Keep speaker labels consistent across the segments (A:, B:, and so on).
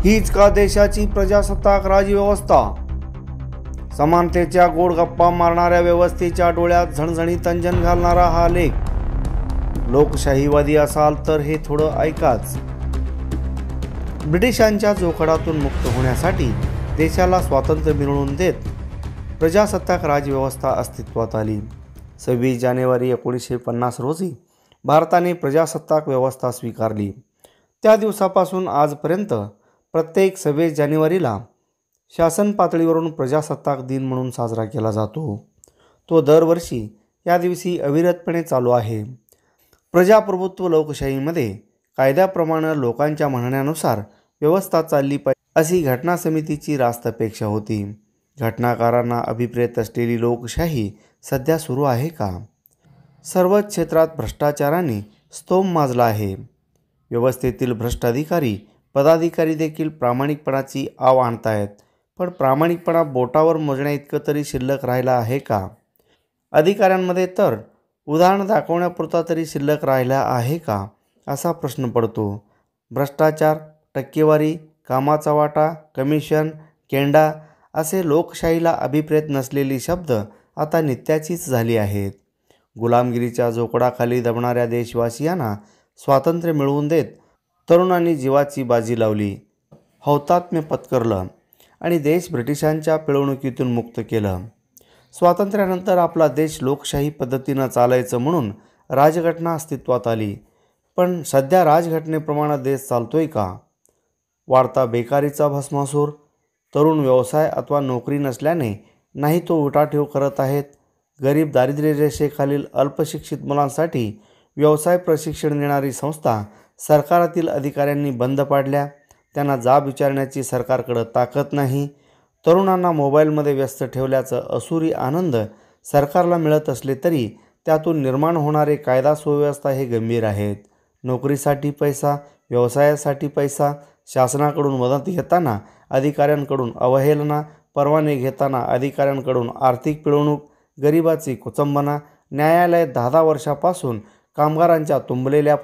A: हीच का देशाची प्रजासत्ताक राजव्यवस्था? समानतेच्या गोड गप्पा मारणाऱ्या व्यवस्थेच्या डोळ्यात झणझणीत अंजन घालणारा हा लेख. लोकशाहीवादी असाल तर हे थोडं ऐकाच. ब्रिटिशांच्या जोखडातून मुक्त होण्यासाठी देशाला स्वातंत्र्य मिळवून देत प्रजासत्ताक राजव्यवस्था अस्तित्वात आली. 26 जानेवारी 1950 रोजी भारताने प्रजासत्ताक व्यवस्था स्वीकारली. त्या दिवसापासून आजपर्यंत प्रत्येक 26 जानेवारीला शासन पातळीवरून प्रजासत्ताक दिन म्हणून साजरा केला जातो. तो दरवर्षी या दिवशी अविरतपणे चालू आहे. प्रजाप्रभुत्व लोकशाहीमध्ये कायद्याप्रमाणे लोकांच्या म्हणण्यानुसार व्यवस्था चालली पाहिजे अशी घटना समितीची रास्त अपेक्षा होती. घटनाकारांना अभिप्रेत असलेली लोकशाही सध्या सुरू आहे का? सर्वच क्षेत्रात भ्रष्टाचाराने स्तोम माजला आहे. व्यवस्थेतील भ्रष्ट अधिकारी पदाधिकारी देखील प्रामाणिकपणाची आव आणतायत. पण प्रामाणिकपणा बोटावर मोजण्या इतकं तरी शिल्लक राहिला आहे का? अधिकाऱ्यांमध्ये तर उदाहरण दाखवण्यापुरता तरी शिल्लक राहिला आहे का असा प्रश्न पडतो. भ्रष्टाचार, टक्केवारी, कामाचा वाटा, कमिशन, केंडा असे लोकशाहीला अभिप्रेत नसलेली शब्द आता नित्याचीच झाली आहेत. गुलामगिरीच्या जोखडाखाली दबणाऱ्या देशवासियांना स्वातंत्र्य मिळवून देत तरुणांनी जीवाची बाजी लावली, हौतात्म्य पत्करलं आणि देश ब्रिटिशांच्या पिळवणुकीतून मुक्त केलं. स्वातंत्र्यानंतर आपला देश लोकशाही पद्धतीनं चालायचं म्हणून राजघटना अस्तित्वात आली. पण सध्या राजघटनेप्रमाणे देश चालतोय का? वाढता बेकारीचा भस्मासूर, तरुण व्यवसाय अथवा नोकरी नसल्याने नाही तो उठाठेव करत आहेत. गरीब दारिद्र्य रेषेखालील अल्पशिक्षित मुलांसाठी व्यवसाय प्रशिक्षण देणारी संस्था सरकारातील अधिकाऱ्यांनी बंद पाडल्या. त्यांना जाब विचारण्याची सरकारकडे ताकद नाही. तरुणांना मोबाईलमध्ये व्यस्त ठेवल्याचं असुरी आनंद सरकारला मिळत असले तरी त्यातून निर्माण होणारे कायदा सुव्यवस्था हे गंभीर आहेत. नोकरीसाठी पैसा, व्यवसायासाठी पैसा, शासनाकडून मदत घेताना अधिकाऱ्यांकडून अवहेलना, परवाने घेताना अधिकाऱ्यांकडून आर्थिक पिळवणूक, गरिबाची कुचंबना, न्यायालयात 10-10 वर्षापासून कामगारांच्या तुंबलेल्या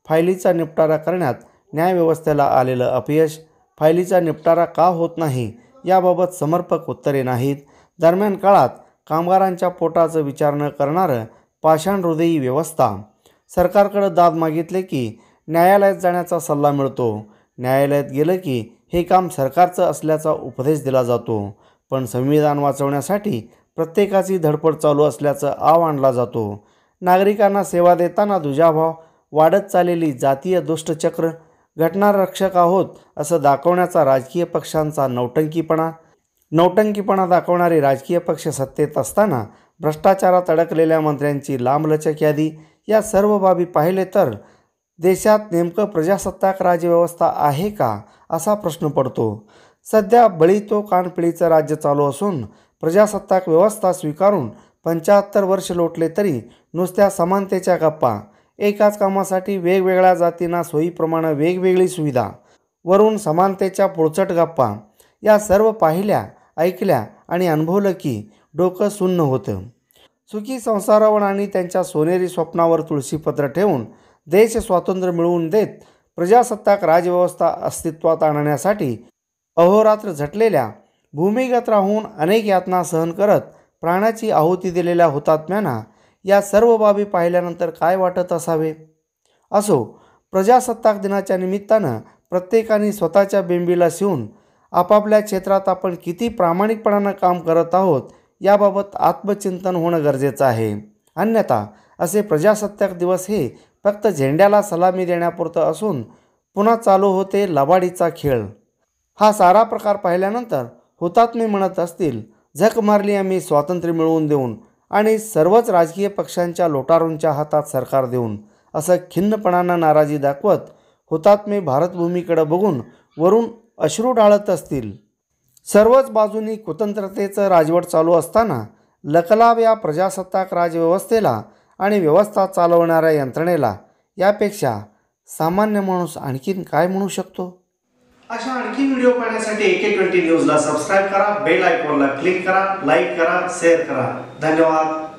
A: फायलीचा निपटारा करण्यात न्यायव्यवस्थेला आलेलं अपयश, फायलीचा निपटारा का होत नाही याबाबत समर्पक उत्तरे नाहीत. दरम्यान काळात कामगारांच्या पोटाचं विचार न करणारं पाषाण हृदयी व्यवस्था. सरकारकडे दाद मागितले की न्यायालयात जाण्याचा सल्ला मिळतो. न्यायालयात गेलं की हे काम सरकारचं असल्याचा उपदेश दिला जातो. पण संविधान वाचवण्यासाठी प्रत्येकाची धडपड चालू असल्याचं आव आणला जातो. नागरिकांना सेवा देताना दुजाभाव, वाढत चाललेली जातीय दुष्टचक्र, घटनारक्षक आहोत असं दाखवण्याचा राजकीय पक्षांचा नौटंकीपणा दाखवणारे राजकीय पक्ष सत्तेत असताना भ्रष्टाचारात अडकलेल्या मंत्र्यांची लांबलचक यादी, या सर्व बाबी पाहिले तर देशात नेमकं प्रजासत्ताक राजव्यवस्था आहे का असा प्रश्न पडतो. सध्या बळी तो कानपिळीचं राज्य चालू असून प्रजासत्ताक व्यवस्था स्वीकारून 75 वर्ष लोटले तरी नुसत्या समानतेच्या गप्पा, एकाच कामासाठी वेगवेगळ्या जातींना सोयीप्रमाणे वेगवेगळी सुविधा, वरून समानतेच्या पुळचट गप्पा, या सर्व पाहिल्या, ऐकल्या आणि अनुभवलं की डोकं सुन्न होतं. सुखी संसारावर आणि त्यांच्या सोनेरी स्वप्नावर तुळशीपत्र ठेवून देश स्वातंत्र्य मिळवून देत प्रजासत्ताक राजव्यवस्था अस्तित्वात आणण्यासाठी अहोरात्र झटलेल्या, भूमिगत राहून अनेक यातना सहन करत प्राणाची आहुती दिलेल्या हुतात्म्यांना या सर्व बाबी पाहिल्यानंतर काय वाटत असावे? असो, प्रजासत्ताक दिनाच्या निमित्तानं प्रत्येकाने स्वतःच्या बिंबीला शिवून आपापल्या क्षेत्रात आपण किती प्रामाणिकपणानं काम करत आहोत याबाबत आत्मचिंतन होणं गरजेचं आहे. अन्यथा असे प्रजासत्ताक दिवस हे फक्त झेंड्याला सलामी देण्यापुरतं असून पुन्हा चालू होते लबाडीचा खेळ. हा सारा प्रकार पाहिल्यानंतर हुतात्मे म्हणत असतील, झक मारली आम्ही स्वातंत्र्य मिळवून देऊन आणि सर्वच राजकीय पक्षांच्या लोटारूंच्या हातात सरकार देऊन, असं खिन्नपणानं नाराजी दाखवत हुतात्मे भारतभूमीकडे बघून वरून अश्रू ढाळत असतील. सर्वच बाजूंनी कुतंत्रतेचं राजवट चालू असताना लकलाभ या प्रजासत्ताक राजव्यवस्थेला आणि व्यवस्था चालवणाऱ्या यंत्रणेला यापेक्षा सामान्य माणूस आणखीन काय म्हणू शकतो?
B: अशा आणखी व्हिडिओ पाहण्यासाठी AK20 न्यूजला सबस्क्राईब करा, बेल आयकॉनला क्लिक करा, लाईक करा, शेअर करा. धन्यवाद.